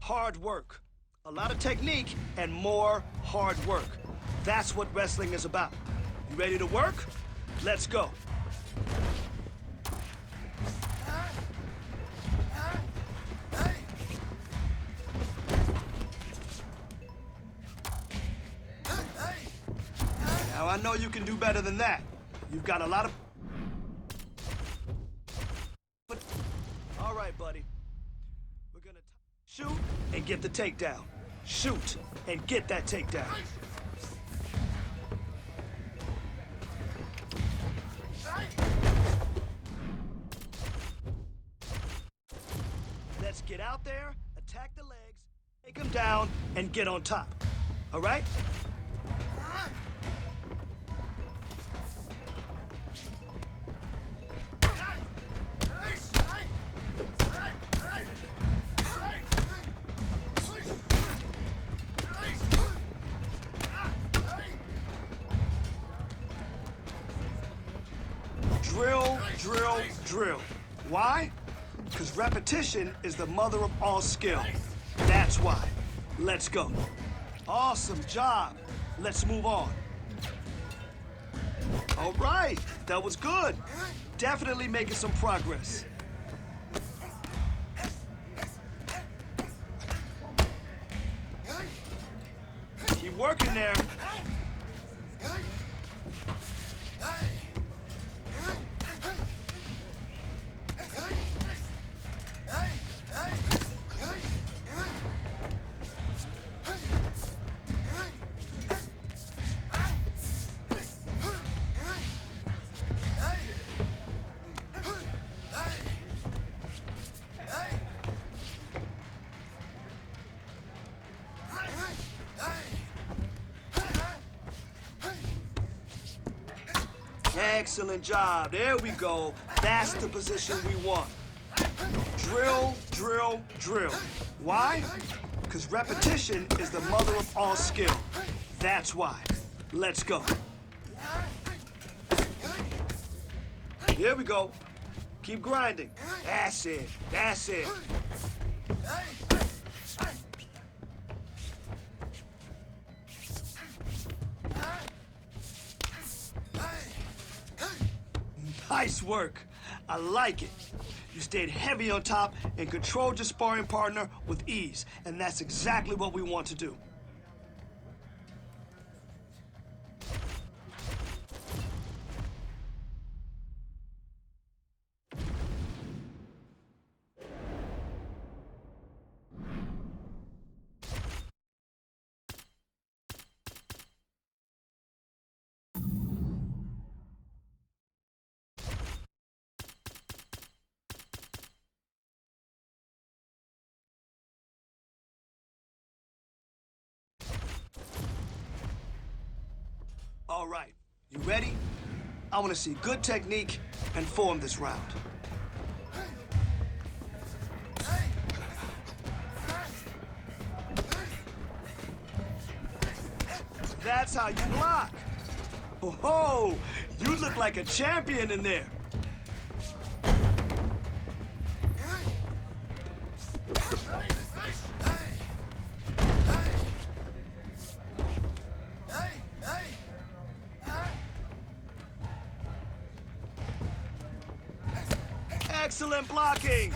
hard work. A lot of technique and more hard work. That's what wrestling is about. You ready to work? Let's go. Now I know you can do better than that. You've got a lot of... All right, buddy. We're gonna shoot and get the takedown. Shoot and get that takedown. Let's get out there, attack the legs, take them down, and get on top. All right? Drill, drill, drill. Why? Because repetition is the mother of all skill. That's why. Let's go. Awesome job. Let's move on. All right, that was good. Definitely making some progress. Keep working there. Excellent job. There we go. That's the position we want. Drill, drill, drill. Why? Because repetition is the mother of all skill. That's why. Let's go. Here we go. Keep grinding. That's it. That's it. Nice work. I like it. You stayed heavy on top and controlled your sparring partner with ease, and that's exactly what we want to do. All right, you ready? I want to see good technique and form this round. That's how you block. Oh, you look like a champion in there. Excellent blocking.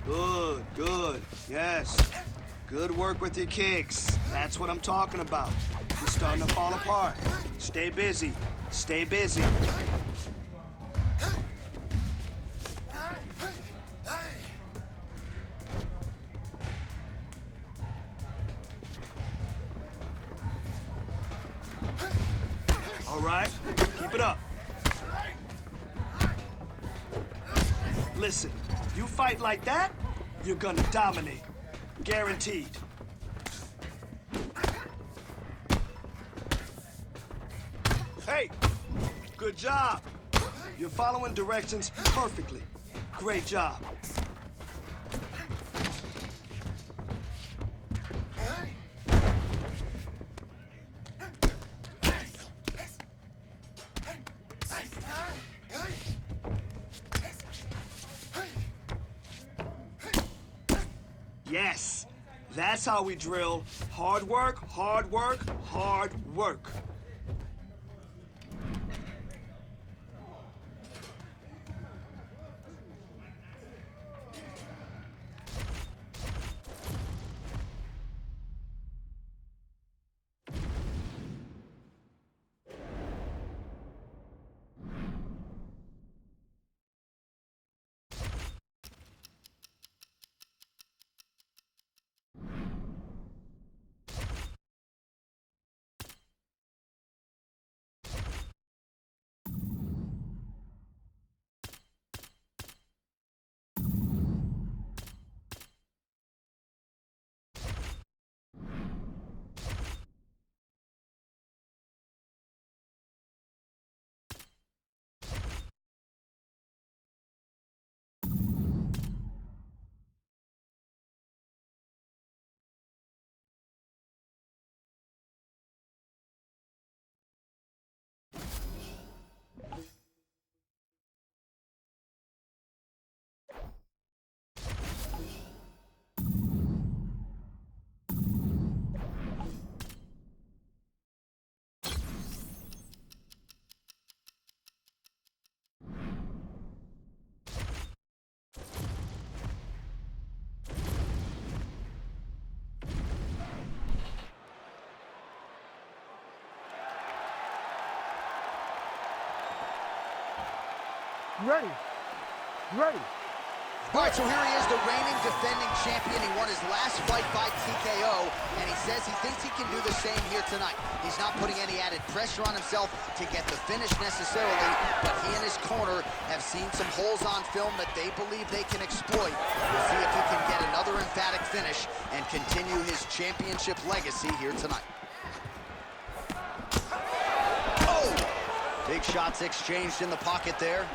Good, good. Yes. Good work with your kicks. That's what I'm talking about. You're starting to fall apart. Stay busy. Stay busy. All right, keep it up. Listen, you fight like that, you're gonna dominate. Guaranteed. Hey, good job. You're following directions perfectly. Great job. Yes, that's how we drill. Hard work, hard work, hard work. Ready. Ready. All right, so here he is, the reigning defending champion. He won his last fight by TKO, and he says he thinks he can do the same here tonight. He's not putting any added pressure on himself to get the finish necessarily, but he and his corner have seen some holes on film that they believe they can exploit. We'll see if he can get another emphatic finish and continue his championship legacy here tonight. Oh! Big shots exchanged in the pocket there.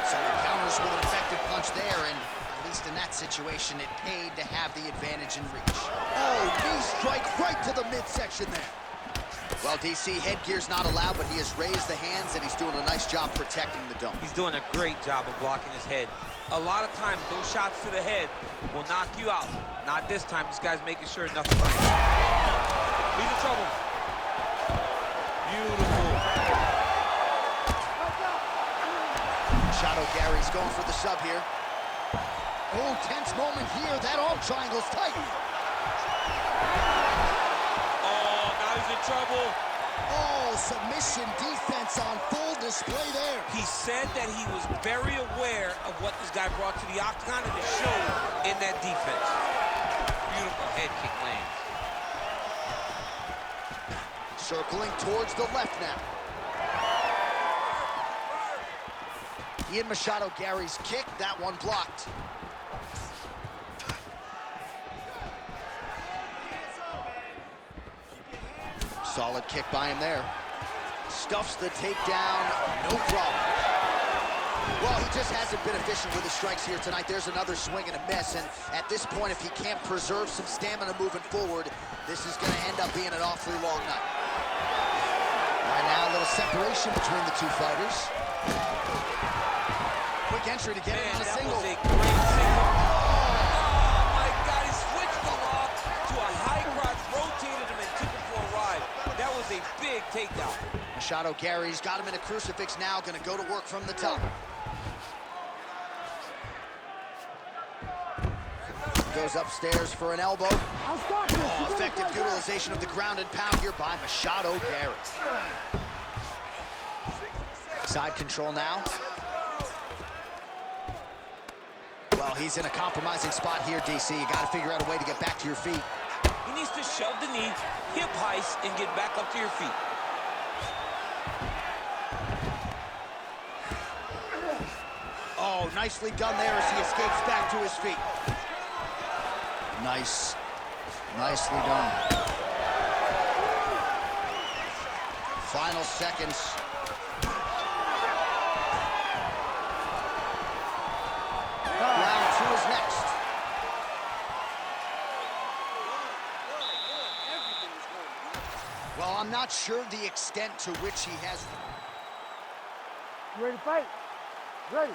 So he counters with an effective punch there, and at least in that situation, it paid to have the advantage in reach. Oh, knee strike right to the midsection there. Well, DC, headgear's not allowed, but he has raised the hands, and he's doing a nice job protecting the dome. He's doing a great job of blocking his head. A lot of times, those shots to the head will knock you out. Not this time. This guy's making sure nothing lands. He's in trouble. Beautiful. Machado Gary's going for the sub here. Oh, tense moment here. That arm triangle's tight. Oh, now he's in trouble. Oh, submission defense on full display there. He said that he was very aware of what this guy brought to the octagon, and it showed in that defense. Beautiful head kick lands. Circling towards the left now. Ian Machado Gary's kick, that one blocked. Solid kick by him there. Stuffs the takedown, no problem. Well, he just hasn't been efficient with his strikes here tonight. There's another swing and a miss, and at this point, if he can't preserve some stamina moving forward, this is going to end up being an awfully long night. Right now, a little separation between the two fighters. Quick entry to get him on a single. That was a great single. Oh, my God, he switched the lock to a high crotch, rotated him, and took him for a ride. That was a big takedown. Machado Gary's got him in a crucifix now, gonna go to work from the top. Goes upstairs for an elbow. Oh, effective utilization of the ground and pound here by Machado Gary. Side control now. Well, he's in a compromising spot here, DC. You gotta figure out a way to get back to your feet. He needs to shove the knee, hip heist, and get back up to your feet. Oh, nicely done there as he escapes back to his feet. Nicely done. Final seconds. Round two is next. Well, I'm not sure the extent to which he has... You ready to fight? Ready.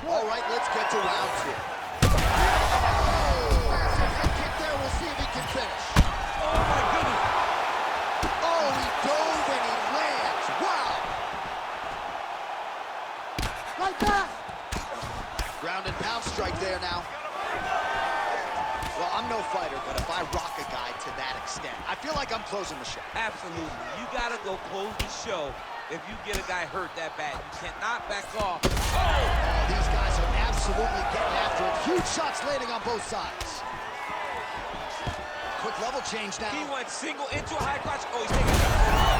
All right, let's get to round two. Oh! see if he can finish. Oh, my goodness. Oh, he dove and he lands. Wow. Like that. Ground and pound strike there now. Well, I'm no fighter, but if I rock a guy to that extent, I feel like I'm closing the show. Absolutely. You got to go close the show if you get a guy hurt that bad. You cannot back off. Oh! Oh, these guys are absolutely getting after it. Huge shots landing on both sides. Quick level change now. He went single into a high crotch. Oh, he's taking it. Oh,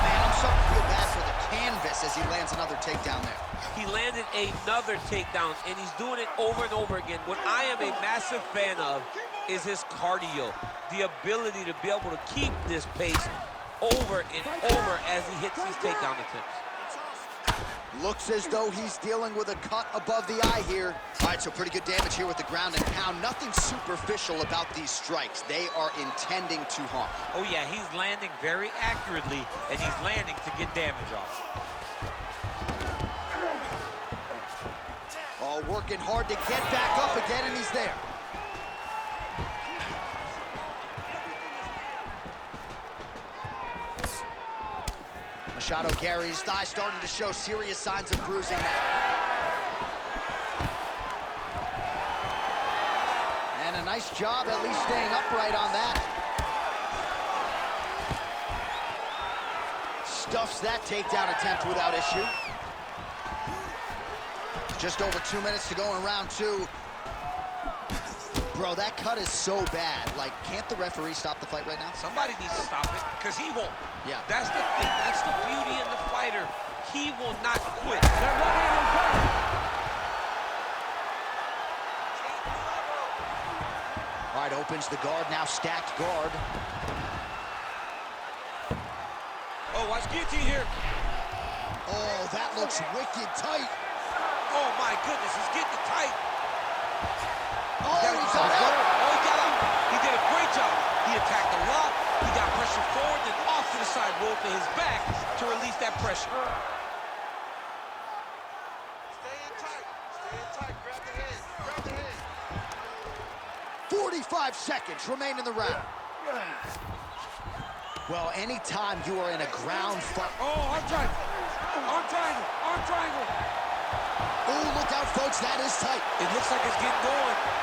man, I'm starting to feel bad for the canvas as he lands another takedown there. He landed another takedown, and he's doing it over and over again. What I am a massive fan of is his cardio, the ability to be able to keep this pace over and over as he hits these takedown attempts. Looks as though he's dealing with a cut above the eye here. All right, so pretty good damage here with the ground and pound. Nothing superficial about these strikes. They are intending to harm. Oh, yeah, he's landing very accurately, and he's landing to get damage off. Oh, working hard to get back up again, and he's there. Machado Gary's thigh starting to show serious signs of bruising now. And a nice job at least staying upright on that. Stuffs that takedown attempt without issue. Just over 2 minutes to go in round two. Bro, that cut is so bad. Like, can't the referee stop the fight right now? Somebody needs to stop it, because he won't. Yeah. That's the thing. That's the beauty in the fighter. He will not quit. All right, opens the guard, now stacked guard. Oh, watch guillotine here. Oh, that looks wicked tight. Oh, my goodness, he's getting it tight. Oh, he got out. Oh, he got out. He did a great job. He attacked a lot. He got pressure forward, then off to the side, rolled to his back to release that pressure. Stay in tight. Stay in tight. Grab the head. Grab the head. 45 seconds remain in the round. Well, anytime you are in a ground fight. Oh, arm triangle. Arm triangle. Arm triangle. Oh, look out, folks. That is tight. It looks like it's getting going.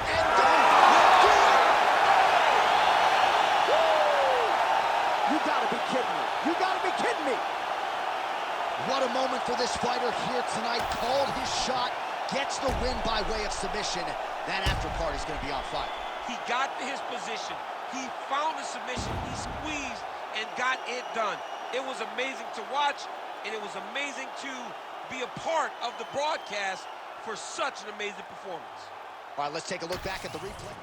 And do it. You gotta be kidding me. You gotta be kidding me. What a moment for this fighter here tonight. Called his shot, gets the win by way of submission. That after party's gonna be on fire. He got to his position. He found the submission. He squeezed and got it done. It was amazing to watch, and it was amazing to be a part of the broadcast for such an amazing performance. All right, let's take a look back at the replay.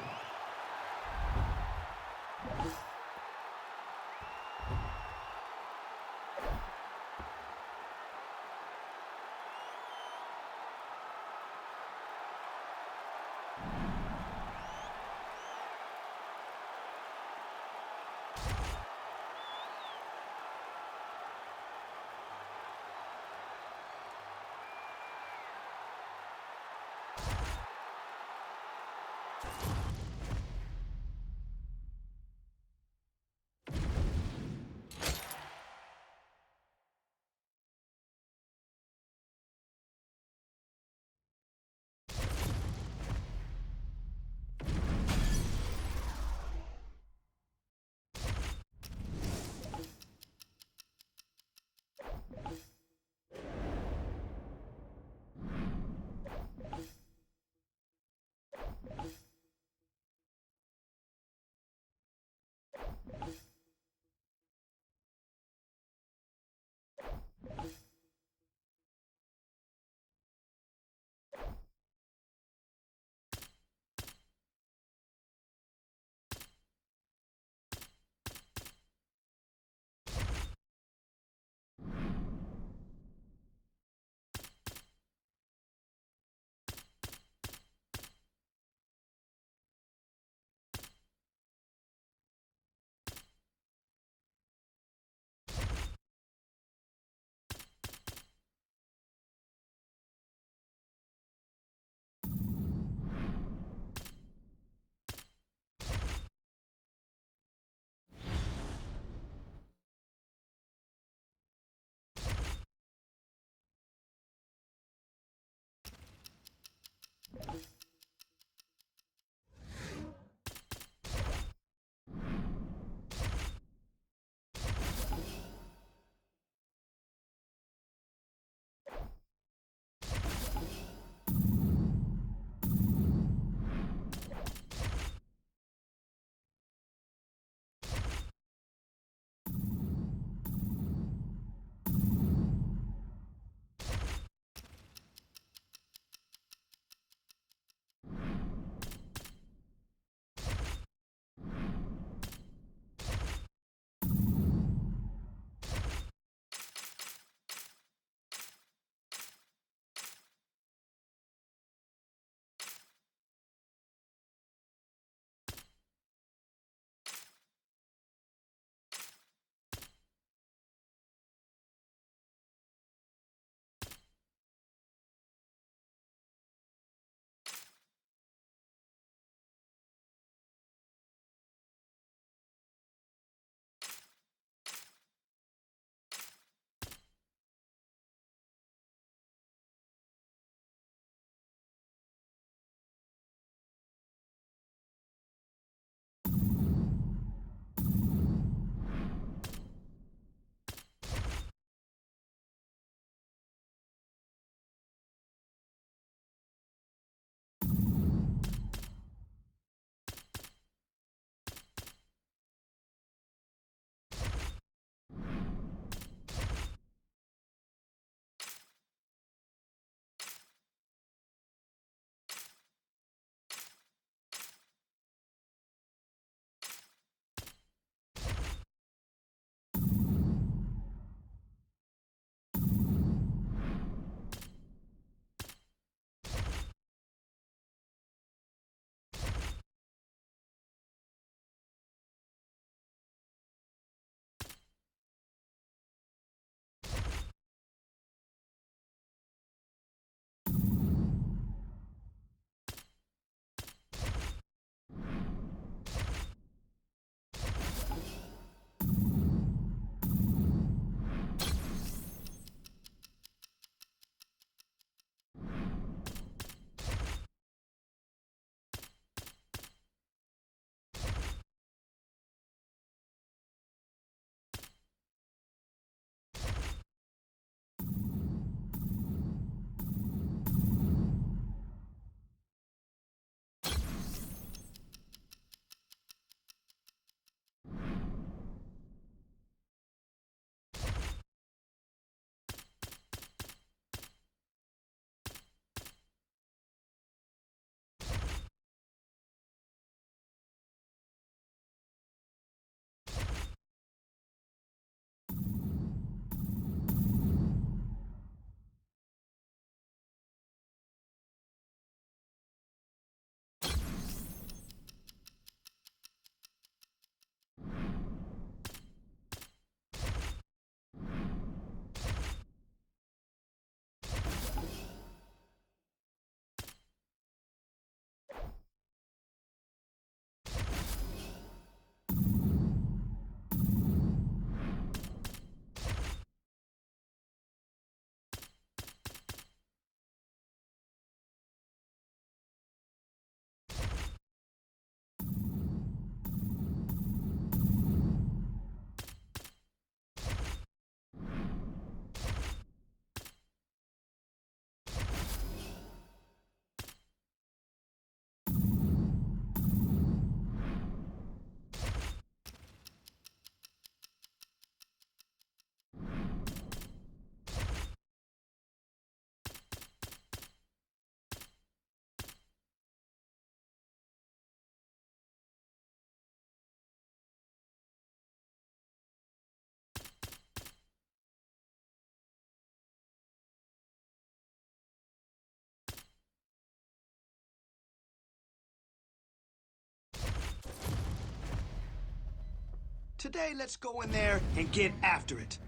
Today, let's go in there and get after it.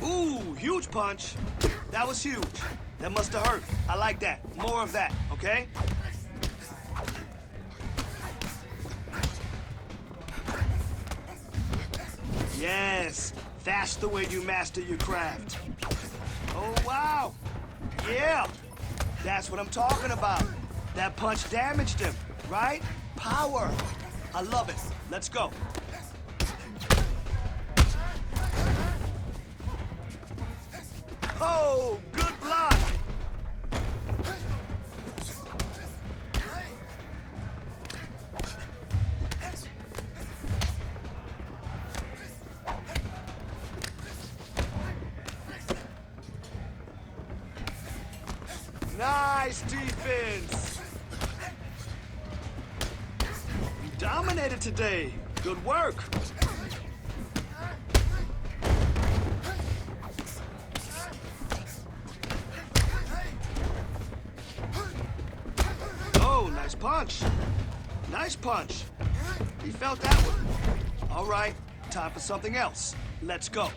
Ooh, huge punch. That was huge. That must have hurt. I like that. More of that, okay? Yes, that's the way you master your craft. Oh, wow. Yeah, that's what I'm talking about. That punch damaged him, right? Power. I love it. Let's go. Oh, good block. Nice defense. You dominated today. Good work. Oh, nice punch. Nice punch. He felt that one. All right, time for something else. Let's go.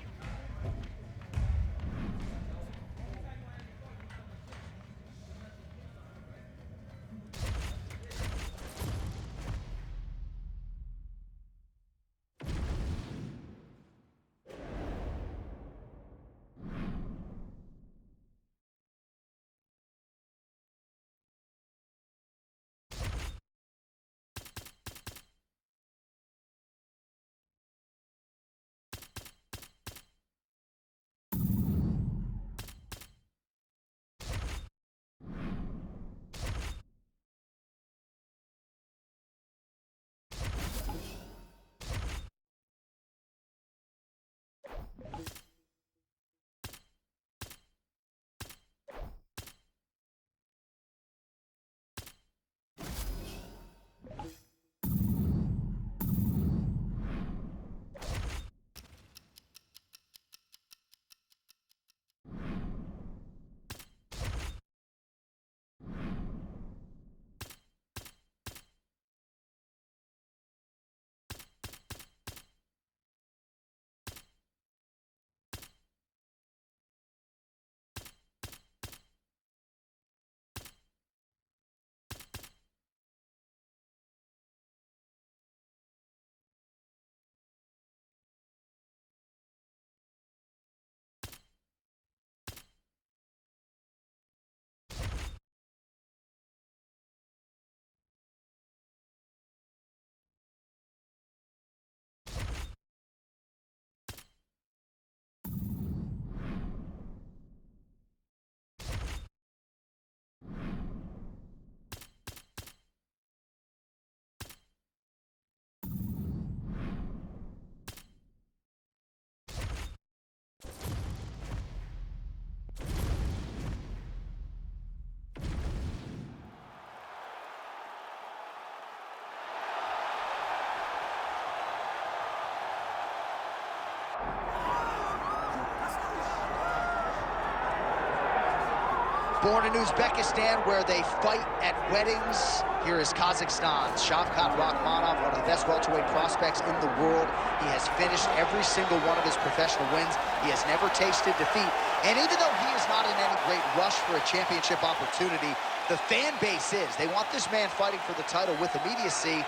Born in Uzbekistan, where they fight at weddings, here is Kazakhstan's Shavkat Rakhmonov, one of the best welterweight prospects in the world. He has finished every single one of his professional wins. He has never tasted defeat. And even though he is not in any great rush for a championship opportunity, the fan base is. They want this man fighting for the title with immediacy.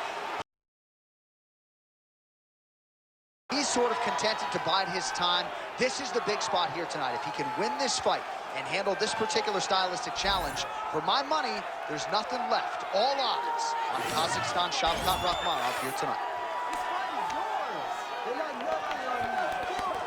He's sort of contented to bide his time. This is the big spot here tonight. If he can win this fight and handle this particular stylistic challenge, for my money, there's nothing left. All eyes on Kazakhstan Shavkat Rakhmonov here tonight. This fight is yours. They got nothing on you. Do it.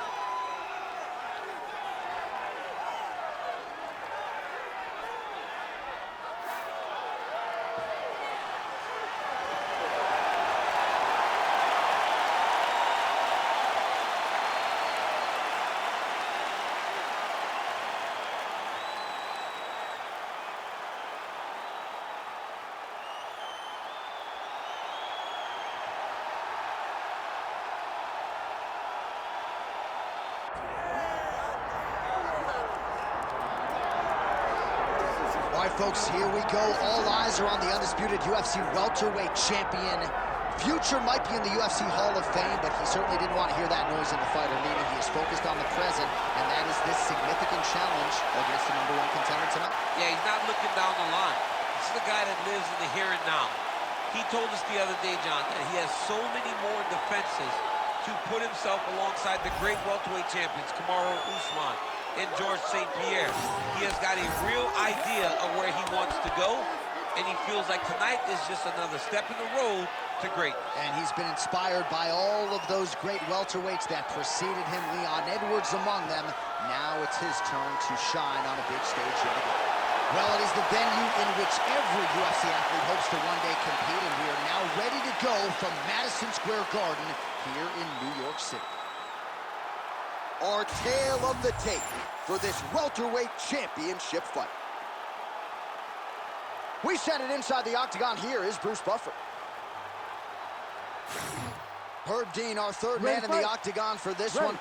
right, folks, here we go. All eyes are on the undisputed UFC welterweight champion. Future might be in the UFC Hall of Fame, but he certainly didn't want to hear that noise in the fighter meeting. He is focused on the present, and that is this significant challenge against the #1 contender tonight. Yeah, he's not looking down the line. This is the guy that lives in the here and now. He told us the other day, John, that he has so many more defenses to put himself alongside the great welterweight champions, Kamaru Usman and George St. Pierre. He has got a real idea of where he wants to go, and he feels like tonight is just another step in the road to great. And he's been inspired by all of those great welterweights that preceded him, Leon Edwards among them. Now it's his turn to shine on a big stage yet again. Well, it is the venue in which every UFC athlete hopes to one day compete, and we are now ready to go from Madison Square Garden here in New York City. Our tale of the tape for this welterweight championship fight. We send it inside the octagon. Here is Bruce Buffer. Herb Dean, our third man in the octagon for this one.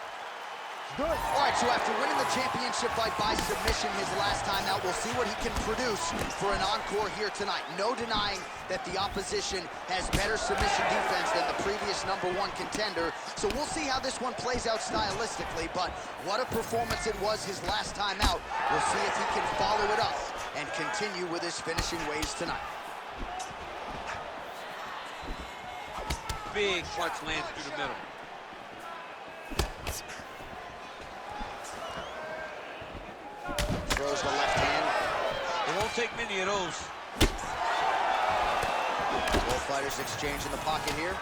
Good. All right, so after winning the championship fight by submission his last time out, we'll see what he can produce for an encore here tonight. No denying that the opposition has better submission defense than the previous #1 contender, so we'll see how this one plays out stylistically, but what a performance it was his last time out. We'll see if he can follow it up and continue with his finishing ways tonight. Big punch lands through the middle. Throws the left hand. It won't take many of those. Both fighters exchange in the pocket here.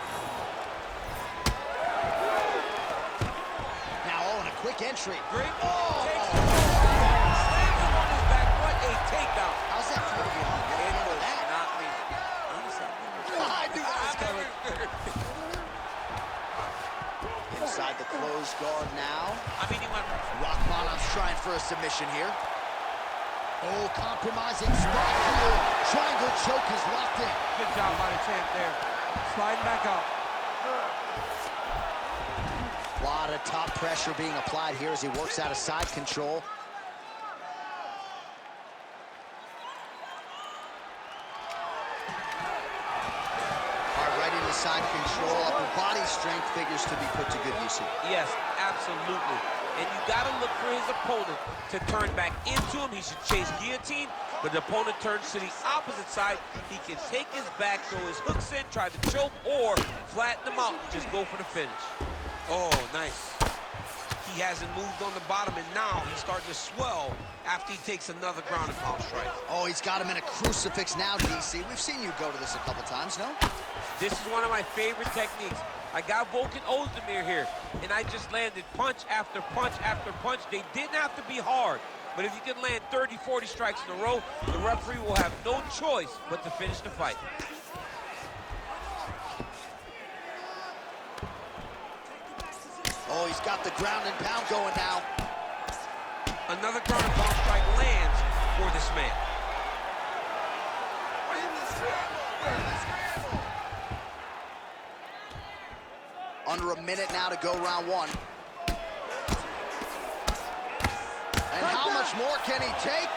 Now, oh, and a quick entry. Great. Oh! Takes him. Slams him on his back. What a takedown. How's that feel to be on the It end of was that? not me. I knew that was coming. Inside the closed guard now. I mean, he went. Rachmanov's trying for a submission here. Oh, compromising spot here. Triangle choke is locked in. Good job by the champ there. Sliding back out. A lot of top pressure being applied here as he works out of side control. Right into side control. Upper body strength figures to be put to good use here. Yes, absolutely. And you got to look for his opponent to turn back into him. He should chase guillotine, but the opponent turns to the opposite side. He can take his back, throw his hooks in, try to choke, or flatten him out, just go for the finish. Oh, nice. He hasn't moved on the bottom, and now he's starting to swell after he takes another ground and pound strike. Oh, he's got him in a crucifix now, DC. We've seen you go to this a couple times, no? This is one of my favorite techniques. I got Volkan Ozdemir here, and I just landed punch after punch after punch. They didn't have to be hard, but if you can land 30, 40 strikes in a row, the referee will have no choice but to finish the fight. Oh, he's got the ground and pound going now. Another ground and pound strike lands for this man. Under a minute now to go round one. And how much more can he take?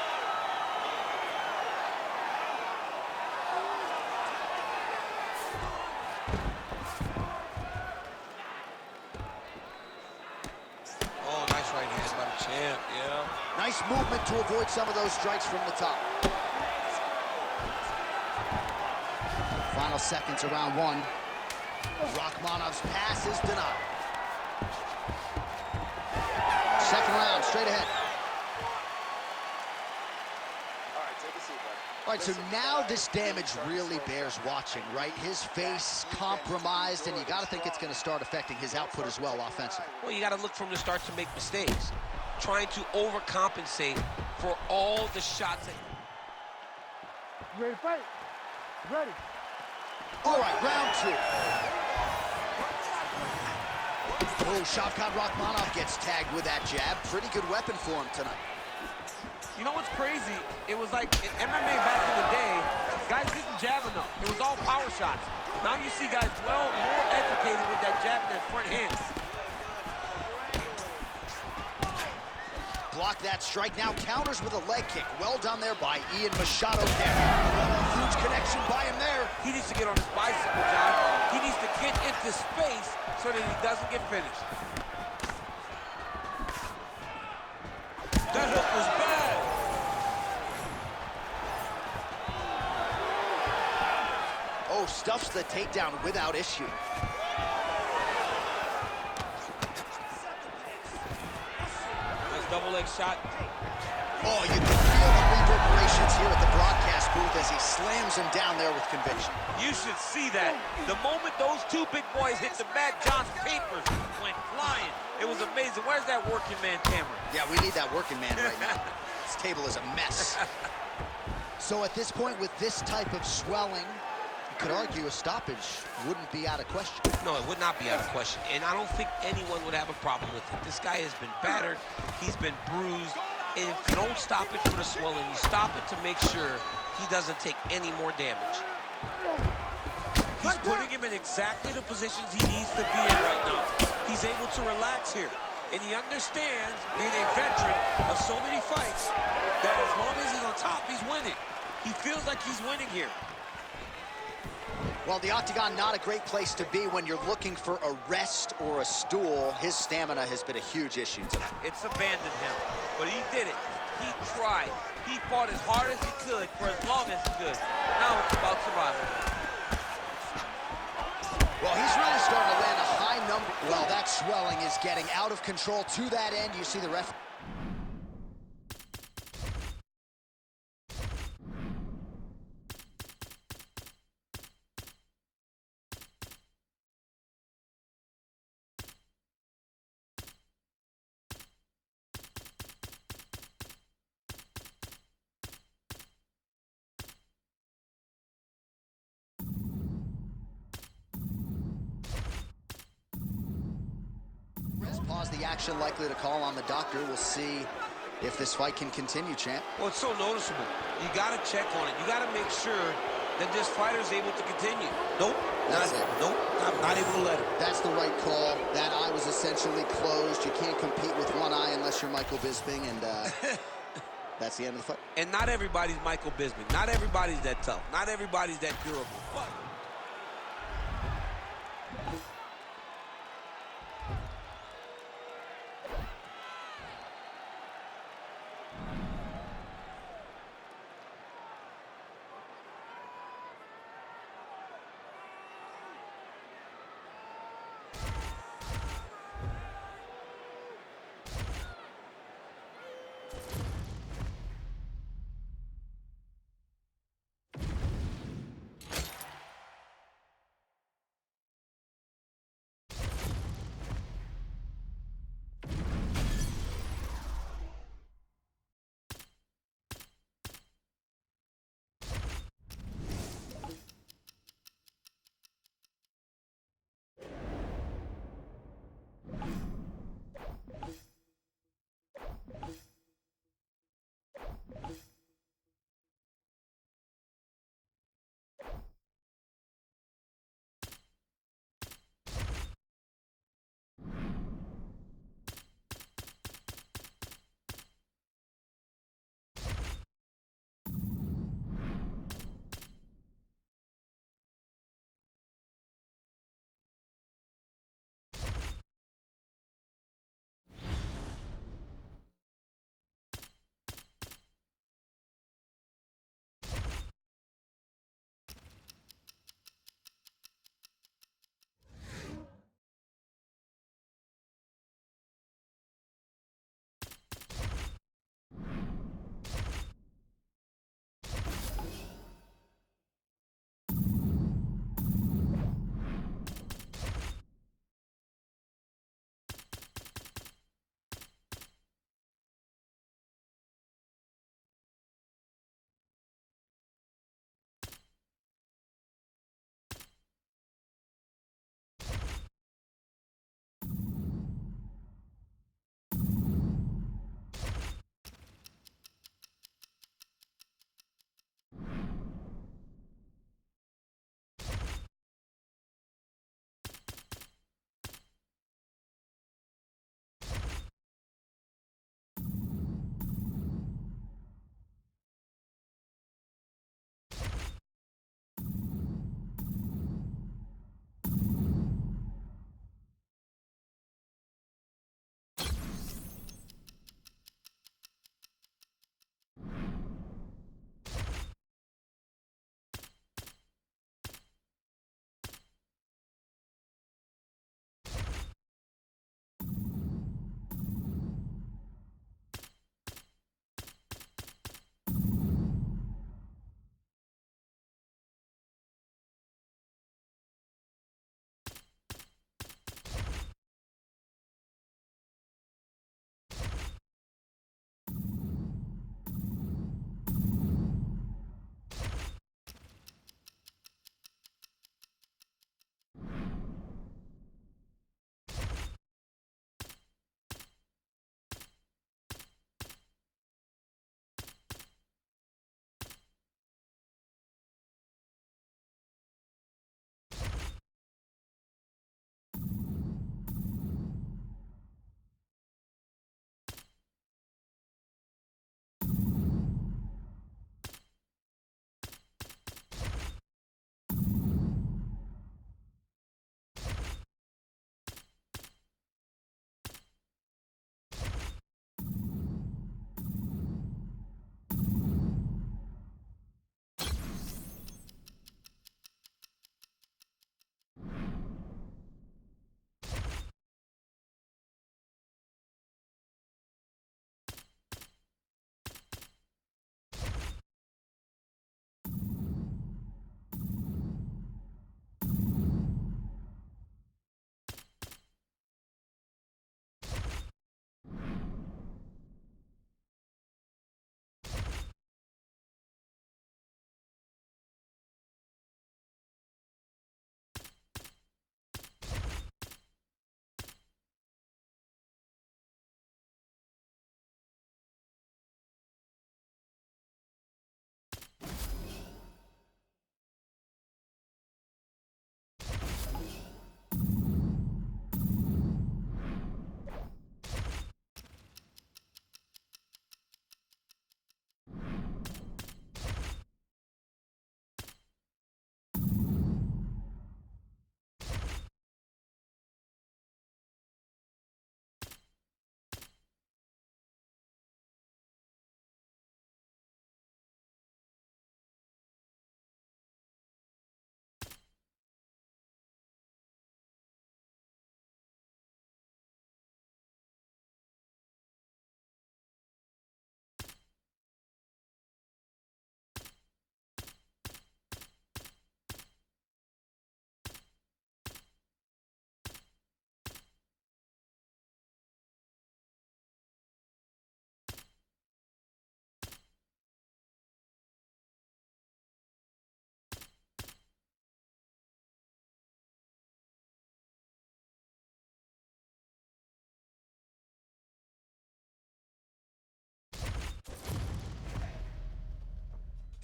Oh, nice right hand by the champ, yeah. Nice movement to avoid some of those strikes from the top. Final seconds of round one. Rachmanov's pass is denied. Second round, straight ahead. All right, take a seat, bud. All right, so now this damage really bears watching, right? His face compromised, and you got to think it's going to start affecting his output as well offensively. Well, you got to look from the start to make mistakes, trying to overcompensate for all the shots. You ready to fight? Ready. All right, round two. Oh, Shavkat Rachmanov gets tagged with that jab. Pretty good weapon for him tonight. You know what's crazy? It was like in MMA back in the day, guys didn't jab enough. It was all power shots. Now you see guys more educated with that jab in their front hand. blocked that strike. Now counters with a leg kick. Well done there by Ian Machado. Huge connection by him there. He needs to get on his bicycle, John. He needs to get into space so that he doesn't get finished. That hook was bad. Oh, stuffs the takedown without issue. Nice double leg shot. Oh, you can feel the reverberations here at the broadcast booth as he slams him down there with conviction. You should see that. The moment those two big boys hit the mat, John's papers went flying. It was amazing. Where's that working man camera? Yeah, we need that working man right now. This table is a mess. So at this point, with this type of swelling, you could argue a stoppage wouldn't be out of question. No, it would not be out of question. And I don't think anyone would have a problem with it. This guy has been battered. He's been bruised. And if you don't stop it for the swelling, you stop it to make sure he doesn't take any more damage. He's putting him in exactly the positions he needs to be in right now. He's able to relax here. And he understands, being a veteran of so many fights, that as long as he's on top, he's winning. He feels like he's winning here. Well, the octagon, not a great place to be when you're looking for a rest or a stool. His stamina has been a huge issue tonight. It's abandoned him, but he did it. He tried. He fought as hard as he could for as long as he could. Now it's about survival. Well, he's really starting to land a high number. Well, that swelling is getting out of control. To that end, you see the ref. Pause the action, likely to call on the doctor. We'll see if this fight can continue, champ. Well, it's so noticeable. You got to check on it. You got to make sure that this fighter's able to continue. Nope. Nope. I'm not able to let him. That's the right call. That eye was essentially closed. You can't compete with one eye unless you're Michael Bisping, and that's the end of the fight. And not everybody's Michael Bisping. Not everybody's that tough. Not everybody's that durable. But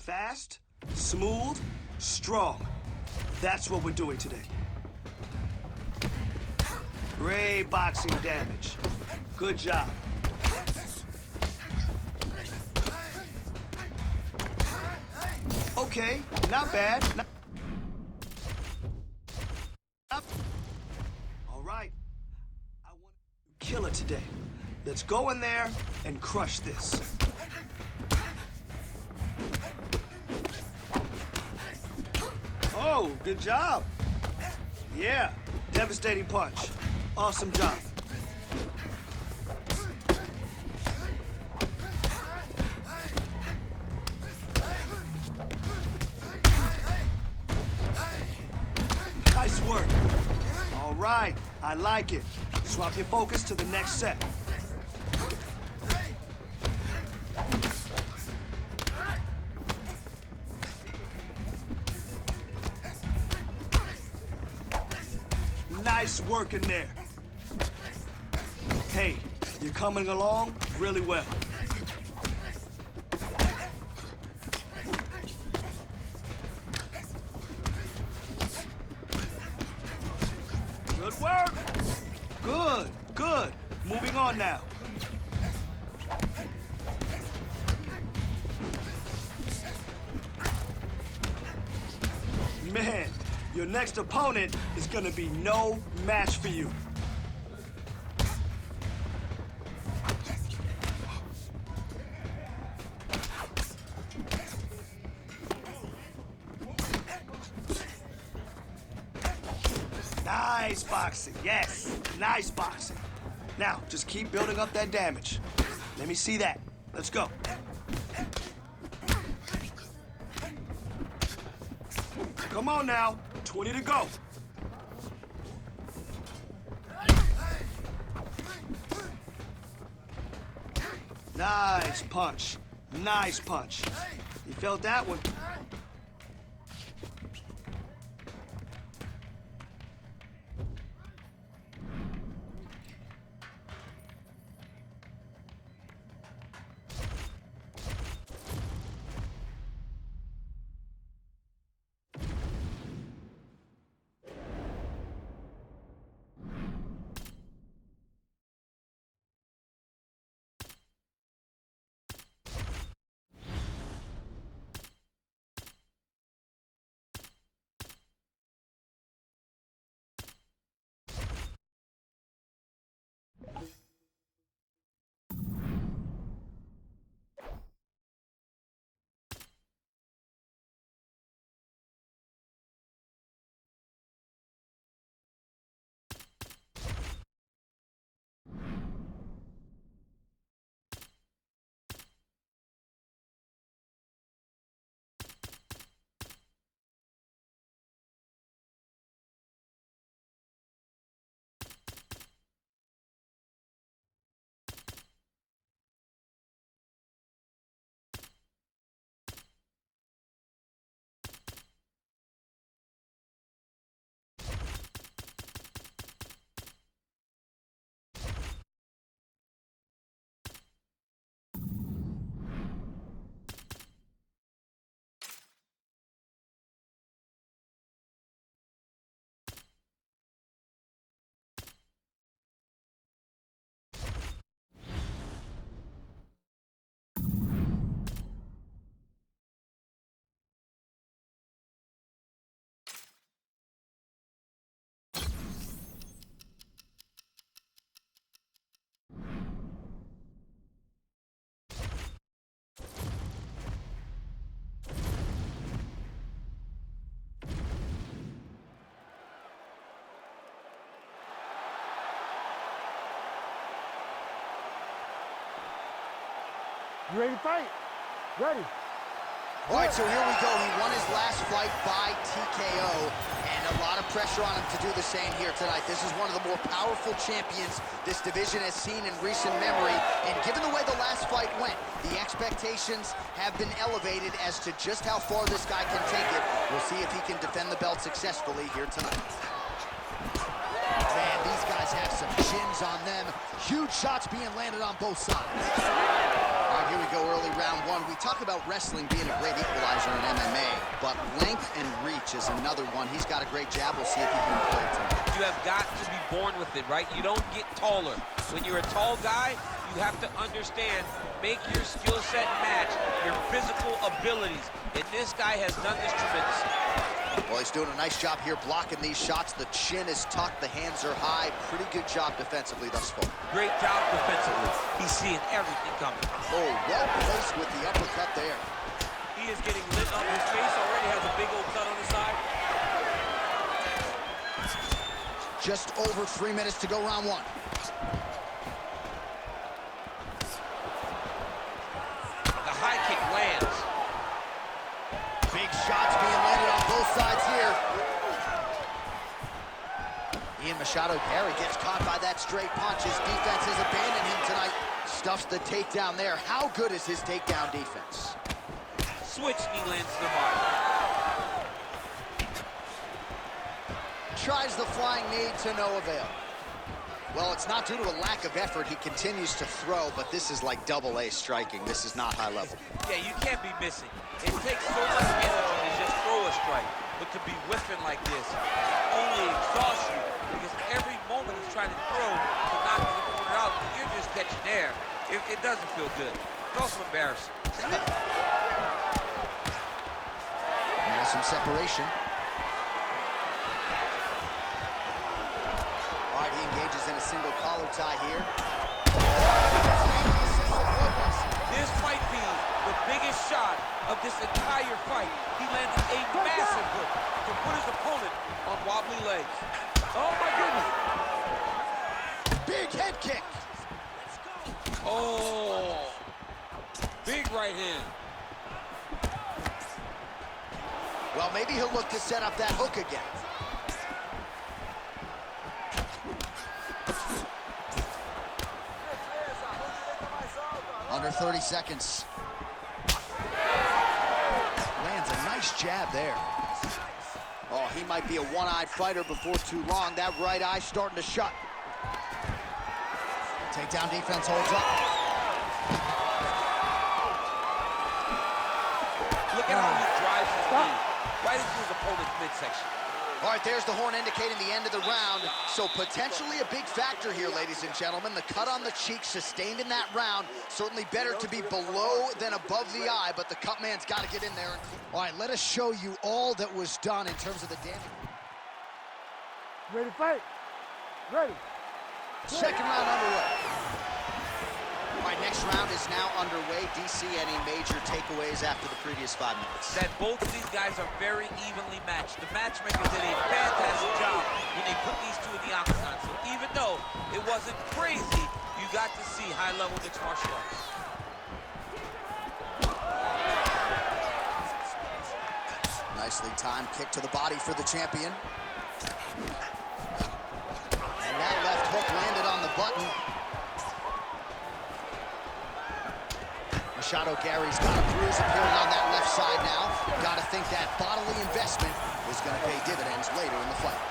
Fast, smooth, strong. That's what we're doing today. Great boxing damage. Good job. Okay, not bad. All right. I want to kill it today. Let's go in there and crush this. Oh, good job. Yeah, devastating punch. Awesome job. Nice work. All right, I like it. Swap your focus to the next set. Nice work in there. Hey, you're coming along really well. Good work. Good, good. Moving on now. Man, your next opponent is gonna be no match for you. Nice boxing, yes, nice boxing. Now, just keep building up that damage. Let me see that. Let's go. Come on now, 20 to go. Nice punch, nice punch. You felt that one. You ready to fight? Ready. All right, so here we go. He won his last fight by TKO, and a lot of pressure on him to do the same here tonight. This is one of the more powerful champions this division has seen in recent memory, and given the way the last fight went, the expectations have been elevated as to just how far this guy can take it. We'll see if he can defend the belt successfully here tonight. Man, these guys have some chins on them. Huge shots being landed on both sides. All right, Here we go, early round one. We talk about wrestling being a great equalizer in MMA, but length and reach is another one. He's got a great jab. We'll see if he can employ it tonight. You have got to be born with it, right? You don't get taller. When you're a tall guy, you have to understand, make your skill set match your physical abilities. And this guy has done this tremendously. Well, he's doing a nice job here blocking these shots. The chin is tucked, the hands are high. Pretty good job defensively thus far. Great job defensively. He's seeing everything coming. Oh, well placed with the uppercut there. He is getting lit up. His face already has a big old cut on the side. Just over 3 minutes to go, round one. The high kick lands. Big shots being landed on both sides here. Ian Machado Gary gets caught by that straight punch. His defense has abandoned him tonight. Stuffs the takedown there. How good is his takedown defense? Switch knee lands to the body. Tries the flying knee to no avail. Well, it's not due to a lack of effort. He continues to throw, but this is like double-A striking. This is not high level. Yeah, you can't be missing. It takes so much energy to just throw a strike, but to be whiffing like this only exhausts you, because every moment he's trying to throw to knock the opponent out, you're just catching air. It doesn't feel good. It's also embarrassing. Now some separation. All right, he engages in a single collar tie here. This might be the biggest shot of this entire fight. He landed a massive hook to put his opponent on wobbly legs. Oh my goodness. Big head kick. Oh, big right hand. Well, maybe he'll look to set up that hook again. Under 30 seconds. Lands a nice jab there. Oh, he might be a one-eyed fighter before too long. That right eye starting to shut. Takedown defense holds up. Look at how he drives his knee right into his opponent's midsection. All right, there's the horn indicating the end of the round. So potentially a big factor here, ladies and gentlemen. The cut on the cheek sustained in that round. Certainly better to be below than above the eye, but the cut man's got to get in there. All right, let us show you all that was done in terms of the damage. Ready to fight? Ready. Second round underway. All right, next round is now underway. DC, any major takeaways after the previous 5 minutes? That both of these guys are very evenly matched. The matchmakers did a fantastic job when they put these two in the octagon. So even though it wasn't crazy, you got to see high-level mixed martial arts. Nicely timed kick to the body for the champion. And that left hook landed on the button. Machado Gary's got a bruise appearing on that left side now. Got to think that bodily investment is going to pay dividends later in the fight.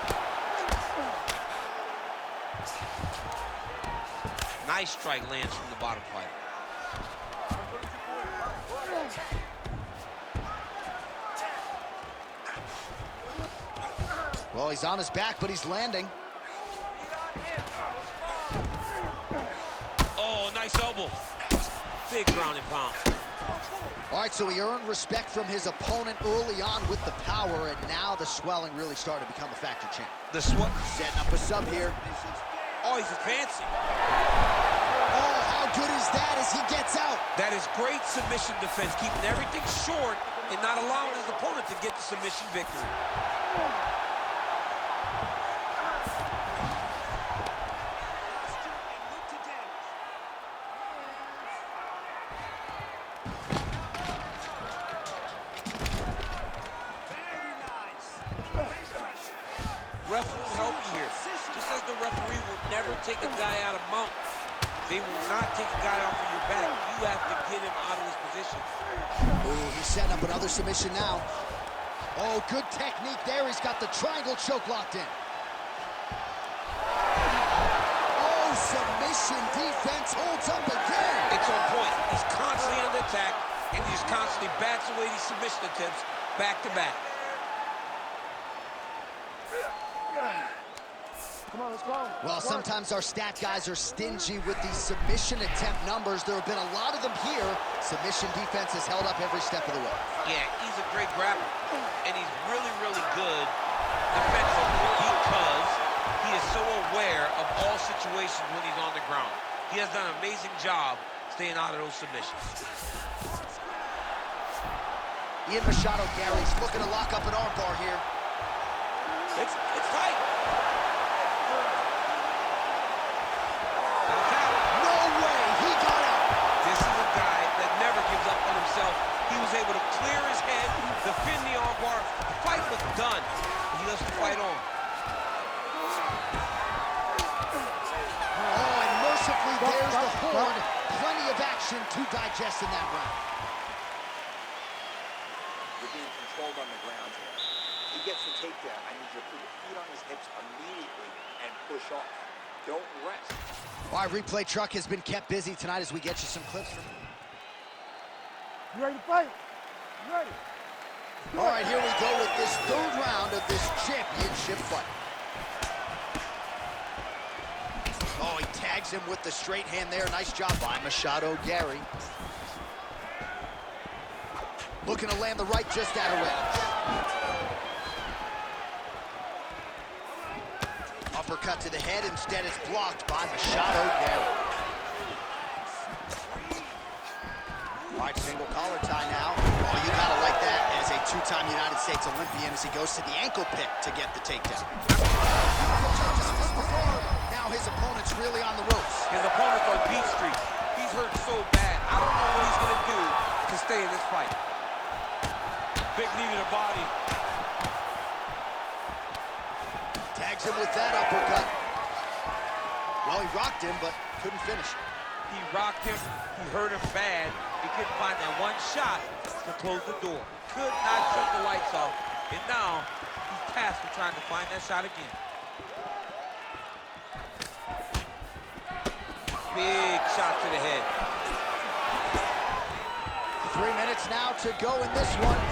Nice strike lands from the bottom fighter. Well, he's on his back, but he's landing. Oh, nice elbow. Big ground and pound. All right, so he earned respect from his opponent early on with the power, and now the swelling really started to become a factor, champ. The sweat. Setting up a sub here. Oh, he's advancing. Oh, how good is that as he gets out? That is great submission defense, keeping everything short and not allowing his opponent to get the submission victory. Ref will help you here. Just as the referee will never take a guy out of mount, they will not take a guy off of your back. You have to get him out of his position. Oh, he's setting up another submission now. Oh, good technique there. He's got the triangle choke locked in. Oh, submission defense holds up again. It's on point. He's constantly attack, and he just constantly bats away these submission attempts back to back. Come on, let's go. Well, sometimes our stat guys are stingy with these submission attempt numbers. There have been a lot of them here. Submission defense has held up every step of the way. Yeah, he's a great grappler, and he's really, really good defensively because he is so aware of all situations when he's on the ground. He has done an amazing job staying out of those submissions. Ian Machado Gary's looking to lock up an armbar here. It's tight. No way, he got out. This is a guy that never gives up on himself. He was able to clear his head, defend the armbar. The fight was done. He loves to fight on. Oh, and mercifully, there's the horn. Plenty of action to digest in that round. You're being controlled on the ground here. He gets the takedown. I need you to put your feet on his hips immediately and push off. Don't rest. All right, replay truck has been kept busy tonight as we get you some clips from him. You ready to fight? You ready? All right, here we go with this third round of this championship fight. Oh, he tags him with the straight hand there. Nice job by Machado Gary. Looking to land the right just out of range. Uppercut to the head, instead it's blocked by Machado Gary. All right, single collar tie now. Oh, you gotta like that as a two-time United States Olympian as he goes to the ankle pick to get the takedown. Now his opponent's really on the ropes. His opponent's on beat streak. He's hurt so bad. I don't know what he's gonna do to stay in this fight. Big knee to the body. Tags him with that uppercut. Well, he rocked him, but couldn't finish. He rocked him. He hurt him bad. He couldn't find that one shot to close the door. Could not shut the lights off. And now he's tasked with trying to find that shot again. Big shot to the head. 3 minutes now to go in this one.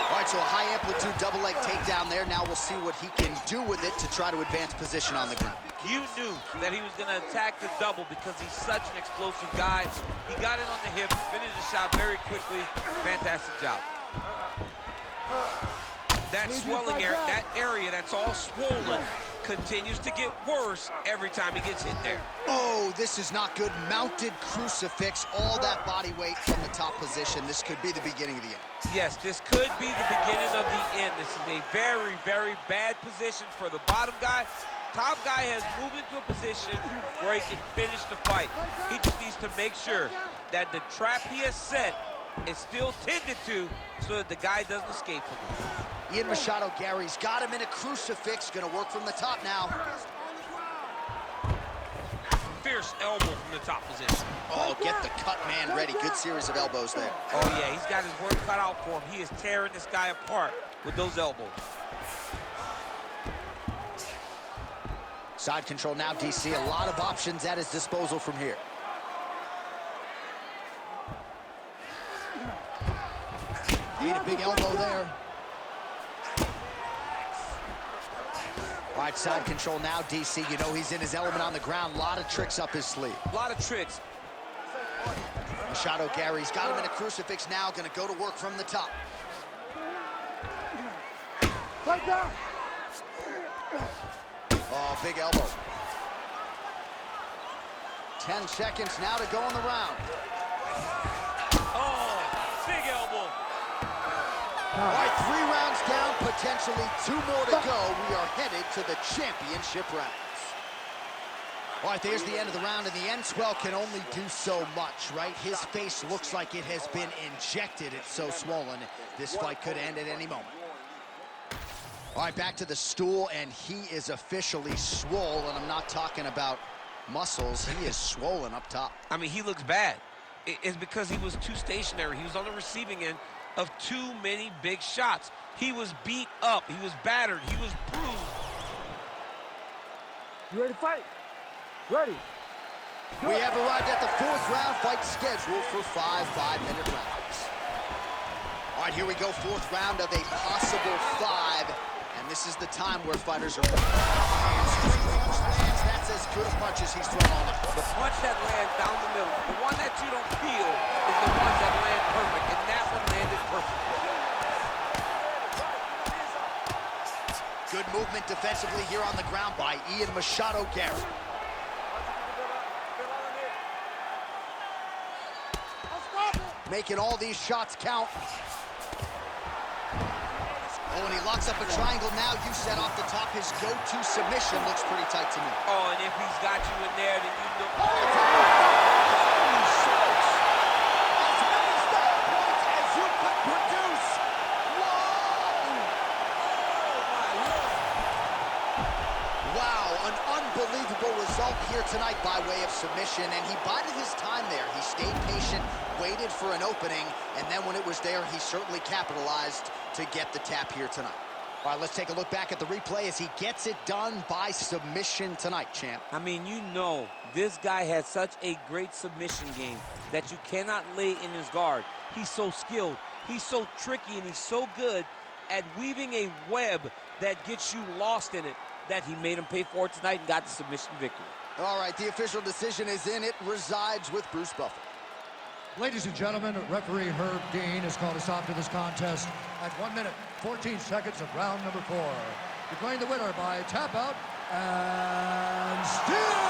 All right, so a high amplitude double leg takedown there. Now we'll see what he can do with it to try to advance position on the ground. You knew that he was going to attack the double because he's such an explosive guy. He got it on the hip, finished the shot very quickly. Fantastic job. That swelling area, that area that's all swollen, continues to get worse every time he gets hit there. Oh, this is not good. Mounted crucifix, all that body weight from the top position. This could be the beginning of the end. Yes, this could be the beginning of the end. This is a very, very bad position for the bottom guy. Top guy has moved into a position where he can finish the fight. He just needs to make sure that the trap he has set is still tended to so that the guy doesn't escape from it. Ian Machado Gary's got him in a crucifix. Gonna work from the top now. Fierce elbow from the top position. Oh, get the cut man ready. Good series of elbows there. Oh, yeah, he's got his work cut out for him. He is tearing this guy apart with those elbows. Side control now, DC. A lot of options at his disposal from here. Need a big elbow there. All right, side control now, DC. You know he's in his element on the ground. A lot of tricks up his sleeve. A lot of tricks. Machado Gary's got him in a crucifix now. Gonna go to work from the top. Right down. Oh, big elbow. 10 seconds now to go in the round. Oh, big elbow. All right, 3 rounds down, potentially 2 more to go. We are headed to the championship rounds. All right, there's the end of the round, and the end swell can only do so much, right? His face looks like it has been injected. It's so swollen. This fight could end at any moment. All right, back to the stool, and he is officially swollen. I'm not talking about muscles. He is swollen up top. I mean, he looks bad. It's because he was too stationary. He was on the receiving end of too many big shots. He was beat up. He was battered. He was bruised. You ready to fight? Ready. We have arrived at the 4th round fight scheduled for 5 5-minute rounds. All right, here we go, 4th round of a possible 5. And this is the time where fighters are lands. That's as good a punch as he's thrown all night. The punch that lands down the middle, the one that you don't feel is the one that lands perfect, and that one landed perfect. Good movement defensively here on the ground by Ian Machado Garrett. Making all these shots count. Oh, and he locks up a triangle now. You said off the top, his go-to submission looks pretty tight to me. Oh, and if he's got you in there, then you know. Holy smokes! As many style points as you could produce. Whoa! Wow, an unbelievable result here tonight by way of submission, and he bided his time there. He stayed patient, waited for an opening, and then when it was there, he certainly capitalized to get the tap here tonight. All right, let's take a look back at the replay as he gets it done by submission tonight, champ. I mean, you know, this guy has such a great submission game that you cannot lay in his guard. He's so skilled, he's so tricky, and he's so good at weaving a web that gets you lost in it that he made him pay for it tonight and got the submission victory. All right, the official decision is in. It resides with Bruce Buffer. Ladies and gentlemen, referee Herb Dean has called a stop to this contest at 1 minute, 14 seconds of round number 4. Declaring the winner by tap out and still